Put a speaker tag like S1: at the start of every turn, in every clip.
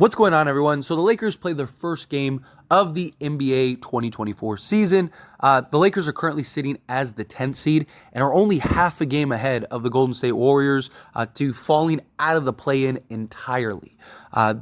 S1: What's going on, everyone? So the Lakers play their first game of the NBA 2024 season. The Lakers are currently sitting as the 10th seed and are only half a game ahead of the Golden State Warriors to falling out of the play-in entirely.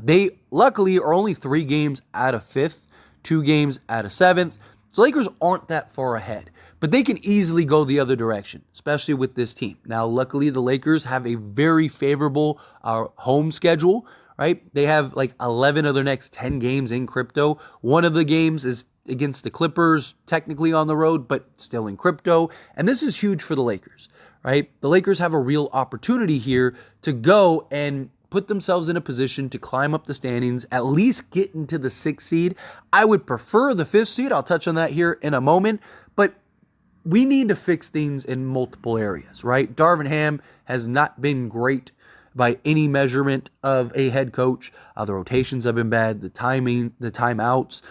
S1: They luckily are only 3 games out of 5th, 2 games out of 7th. So Lakers aren't that far ahead, but they can easily go the other direction, especially with this team. Now, luckily, the Lakers have a very favorable home schedule. Right? They have like 11 of their next 10 games in crypto. One of the games is against the Clippers, technically on the road, but still in crypto. And this is huge for the Lakers, right? The Lakers have a real opportunity here to go and put themselves in a position to climb up the standings, at least get into the 6th seed. I would prefer the 5th seed. I'll touch on that here in a moment. But we need to fix things in multiple areas, right? Darvin Ham has not been great by any measurement of a head coach. The rotations have been bad, the timing, the timeouts,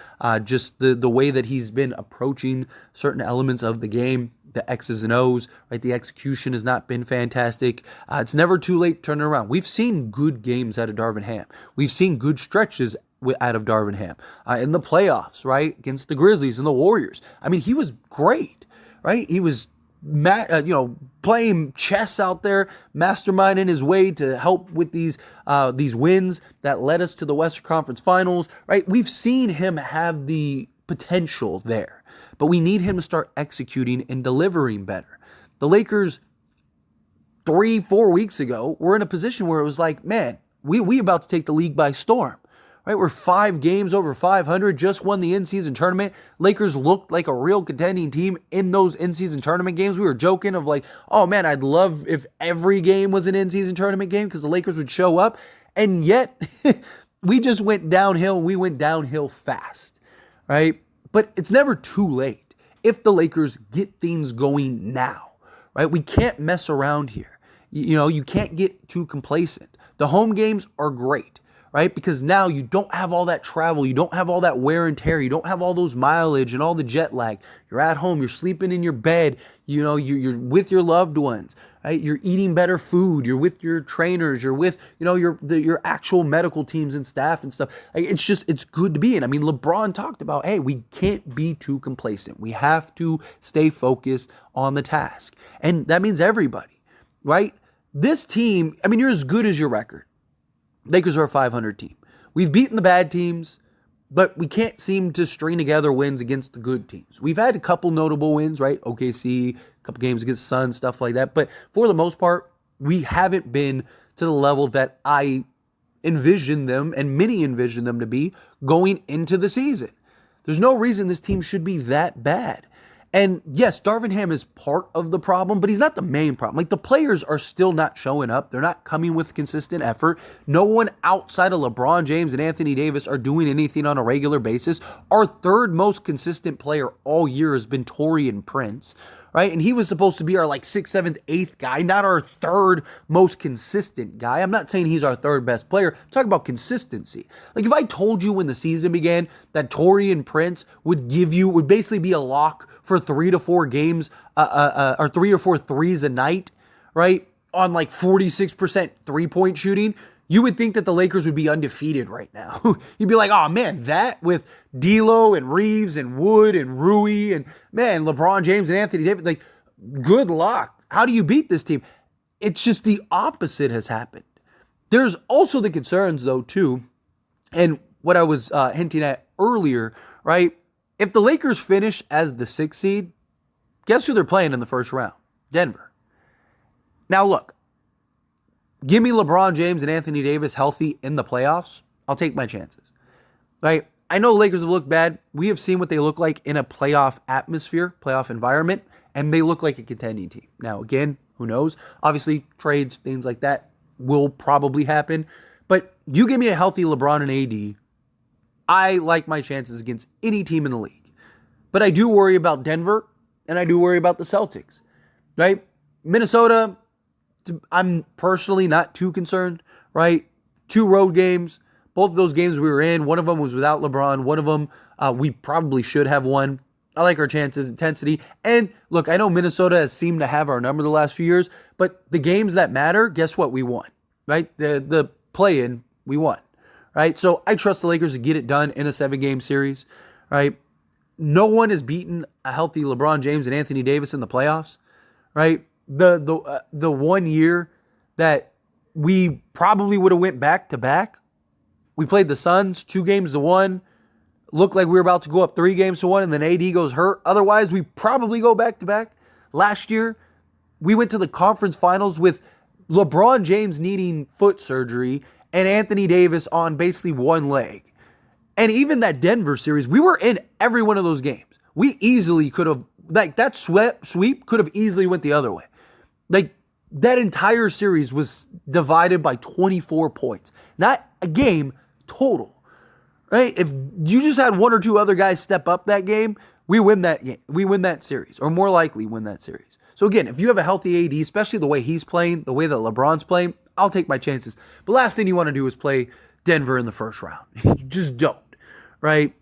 S1: just the way that he's been approaching certain elements of the game, the X's and O's, right? The execution has not been fantastic. It's never too late to turn it around. We've seen good games out of Darvin Ham. We've seen good stretches out of Darvin Ham in the playoffs, right? Against the Grizzlies and the Warriors. I mean, he was great, right? He was playing chess out there, masterminding his way to help with these wins that led us to the Western Conference Finals, right? We've seen him have the potential there, but we need him to start executing and delivering better. The Lakers 3-4 weeks ago were in a position where it was like, man, we about to take the league by storm. Right, we're 5 games over 500, just won the in-season tournament. Lakers looked like a real contending team in those in-season tournament games. We were joking of like, oh man, I'd love if every game was an in-season tournament game because the Lakers would show up. And yet, we just went downhill. We went downhill fast, right? But it's never too late if the Lakers get things going now, right? We can't mess around here. You can't get too complacent. The home games are great, right? Because now you don't have all that travel. You don't have all that wear and tear. You don't have all those mileage and all the jet lag. You're at home. You're sleeping in your bed. You're with your loved ones, right? You're eating better food. You're with your trainers. You're with, your actual medical teams and staff and stuff. Like, it's good to be in. I mean, LeBron talked about, hey, we can't be too complacent. We have to stay focused on the task. And that means everybody, right? This team, I mean, you're as good as your record. Lakers are a 500 team. We've beaten the bad teams, but we can't seem to string together wins against the good teams. We've had a couple notable wins, right? OKC, a couple games against the Suns, stuff like that. But for the most part, we haven't been to the level that I envisioned them and many envisioned them to be going into the season. There's no reason this team should be that bad. And yes, Darvin Ham is part of the problem, but he's not the main problem. Like, the players are still not showing up. They're not coming with consistent effort. No one outside of LeBron James and Anthony Davis are doing anything on a regular basis. Our third most consistent player all year has been Taurean Prince, right? And he was supposed to be our 6th, 7th, 8th guy, not our third most consistent guy. I'm not saying he's our third best player. I'm talking about consistency. Like, if I told you when the season began that Taurean Prince would basically be a lock for 3 to 4 games, or 3 or 4 threes a night, right? On 46% 3-point shooting, you would think that the Lakers would be undefeated right now. You'd be like, oh man, that with D'Lo and Reeves and Wood and Rui and man, LeBron James and Anthony Davis, like, good luck. How do you beat this team? It's just the opposite has happened. There's also the concerns though too, and what I was hinting at earlier, right? If the Lakers finish as the 6th seed, guess who they're playing in the first round? Denver. Now look, give me LeBron James and Anthony Davis healthy in the playoffs, I'll take my chances. Right? I know Lakers have looked bad. We have seen what they look like in a playoff atmosphere, playoff environment, and they look like a contending team. Now, again, who knows? Obviously, trades, things like that will probably happen. But you give me a healthy LeBron and AD, I like my chances against any team in the league. But I do worry about Denver, and I do worry about the Celtics. Right? Minnesota, I'm personally not too concerned, right? 2 road games. Both of those games we were in, one of them was without LeBron. One of them we probably should have won. I like our chances, intensity. And look, I know Minnesota has seemed to have our number the last few years, but the games that matter, guess what? We won, right? The play-in, we won, right? So I trust the Lakers to get it done in a 7-game series, right? No one has beaten a healthy LeBron James and Anthony Davis in the playoffs, right? The 1 year that we probably would have went back to back, we played the Suns 2-1. Looked like we were about to go up 3-1, and then AD goes hurt. Otherwise, we probably go back to back. Last year, we went to the conference finals with LeBron James needing foot surgery and Anthony Davis on basically one leg. And even that Denver series, we were in every one of those games. We easily could have, like, that sweep could have easily went the other way. Like, that entire series was divided by 24 points. Not a game total, right? If you just had one or two other guys step up that game, we win that game. We win that series, or more likely win that series. So again, if you have a healthy AD, especially the way he's playing, the way that LeBron's playing, I'll take my chances. But last thing you want to do is play Denver in the first round. You just don't, right?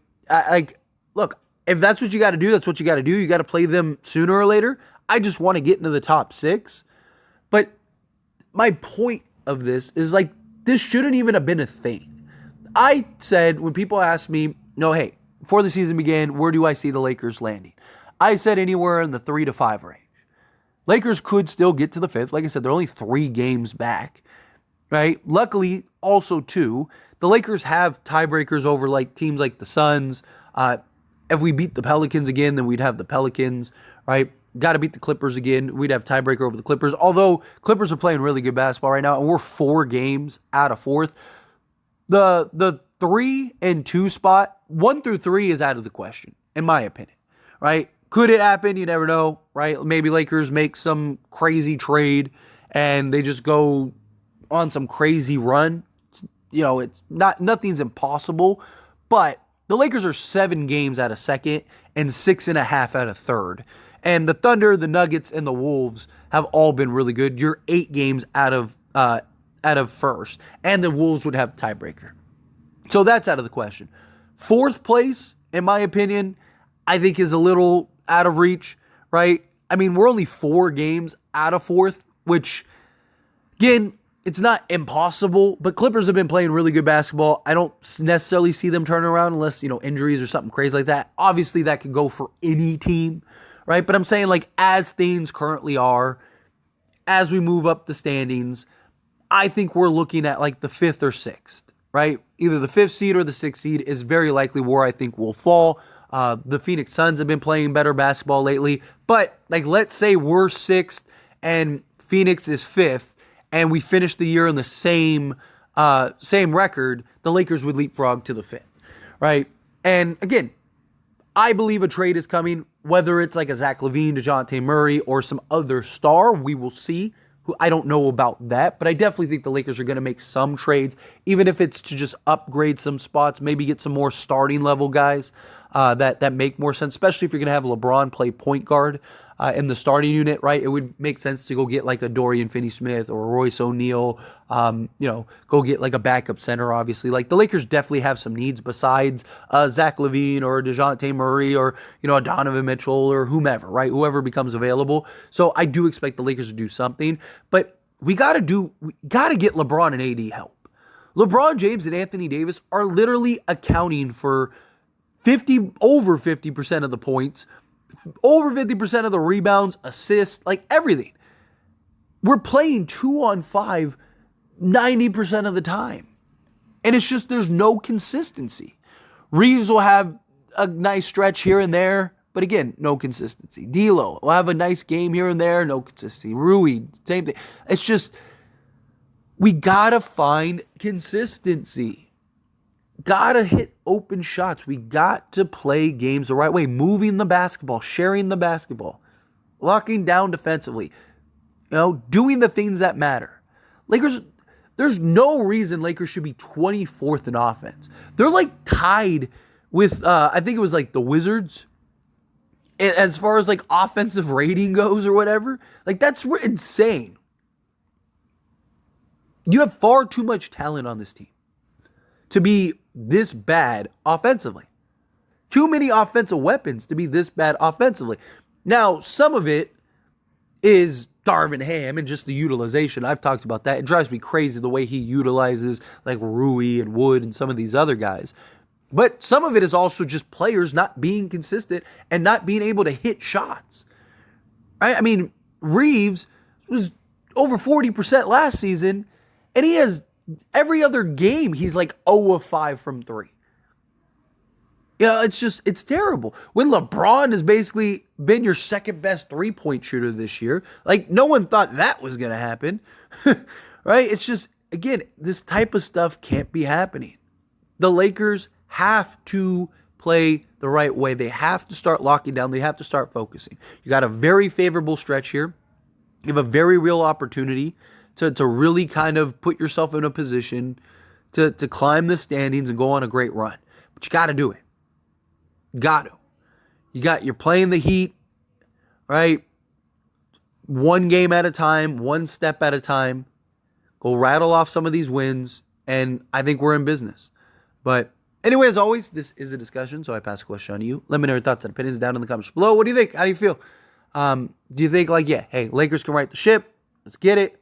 S1: Look, if that's what you got to do, that's what you got to do. You got to play them sooner or later. I just want to get into the top 6. But my point of this is, like, this shouldn't even have been a thing. I said, when people ask me, no, hey, before the season began, where do I see the Lakers landing? I said anywhere in the 3 to 5 range. Lakers could still get to the 5th. Like I said, they're only 3 games back, right? Luckily, also, too, the Lakers have tiebreakers over, like, teams like the Suns. If we beat the Pelicans again, then we'd have the Pelicans, right? Got to beat the Clippers again. We'd have tiebreaker over the Clippers. Although Clippers are playing really good basketball right now, and we're 4 games out of 4th. The 3 and 2 spot, 1 through 3 is out of the question, in my opinion, right? Could it happen? You never know, right? Maybe Lakers make some crazy trade and they just go on some crazy run. It's nothing's impossible, but the Lakers are 7 games out of 2nd and 6.5 out of 3rd. And the Thunder, the Nuggets, and the Wolves have all been really good. You're 8 games out of 1st, and the Wolves would have tiebreaker. So that's out of the question. 4th place, in my opinion, I think is a little out of reach, right? I mean, we're only 4 games out of 4th, which, again, it's not impossible, but Clippers have been playing really good basketball. I don't necessarily see them turning around unless, injuries or something crazy like that. Obviously, that could go for any team, right? But I'm saying, like, as things currently are, as we move up the standings, I think we're looking at, like, the 5th or 6th, right? Either the 5th seed or the 6th seed is very likely where I think we'll fall. The Phoenix Suns have been playing better basketball lately. But, like, let's say we're 6th and Phoenix is 5th, and we finish the year in the same record, the Lakers would leapfrog to the 5th, right? And, again, I believe a trade is coming, whether it's like a Zach LaVine, DeJounte Murray, or some other star. We will see. I don't know about that, but I definitely think the Lakers are going to make some trades, even if it's to just upgrade some spots, maybe get some more starting level guys that make more sense, especially if you're going to have LeBron play point guard in the starting unit, right? It would make sense to go get like a Dorian Finney-Smith or a Royce O'Neal, go get like a backup center, obviously. Like, the Lakers definitely have some needs besides Zach LaVine or DeJounte Murray or, a Donovan Mitchell or whomever, right? Whoever becomes available. So I do expect the Lakers to do something, but we got to get LeBron and AD help. LeBron James and Anthony Davis are literally accounting for over 50% of the points, over 50% of the rebounds, assists, like everything. We're playing 2-on-5 90% of the time. And it's just, there's no consistency. Reeves will have a nice stretch here and there, but again, no consistency. D'Lo will have a nice game here and there, no consistency. Rui, same thing. It's just, we gotta find consistency. Gotta hit open shots. We got to play games the right way. Moving the basketball, sharing the basketball, locking down defensively, doing the things that matter. Lakers, there's no reason Lakers should be 24th in offense. They're like tied with, I think it was like the Wizards, as far as like offensive rating goes or whatever. Like, that's insane. You have far too much talent on this team to be this bad offensively. Too many offensive weapons to be this bad offensively. Now, some of it is Darvin Ham and just the utilization. I've talked about that. It drives me crazy the way he utilizes like Rui and Wood and some of these other guys. But some of it is also just players not being consistent and not being able to hit shots. Right? I mean, Reeves was over 40% last season, and he has every other game, he's like 0 of 5 from 3. Yeah, it's terrible. When LeBron has basically been your second best three-point shooter this year, like no one thought that was going to happen, right? It's just, again, this type of stuff can't be happening. The Lakers have to play the right way. They have to start locking down. They have to start focusing. You got a very favorable stretch here. You have a very real opportunity to really kind of put yourself in a position to climb the standings and go on a great run. But you got to do it. Got to. You're playing the Heat, right? One game at a time, one step at a time. Go rattle off some of these wins, and I think we're in business. But anyway, as always, this is a discussion, so I pass the question on to you. Let me know your thoughts and opinions down in the comments below. What do you think? How do you feel? Do you think hey, Lakers can right the ship? Let's get it.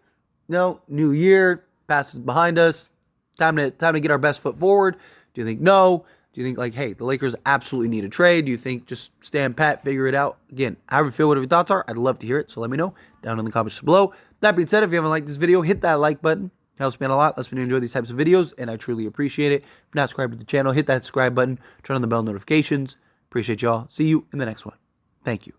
S1: No, new year, passes behind us. Time to get our best foot forward. Do you think no? Do you think hey, the Lakers absolutely need a trade? Do you think just stand pat, figure it out? Again, however you feel, whatever your thoughts are, I'd love to hear it. So let me know down in the comments below. That being said, if you haven't liked this video, hit that like button. It helps me out a lot. Lets me enjoy these types of videos, and I truly appreciate it. If you're not subscribed to the channel, hit that subscribe button. Turn on the bell notifications. Appreciate y'all. See you in the next one. Thank you.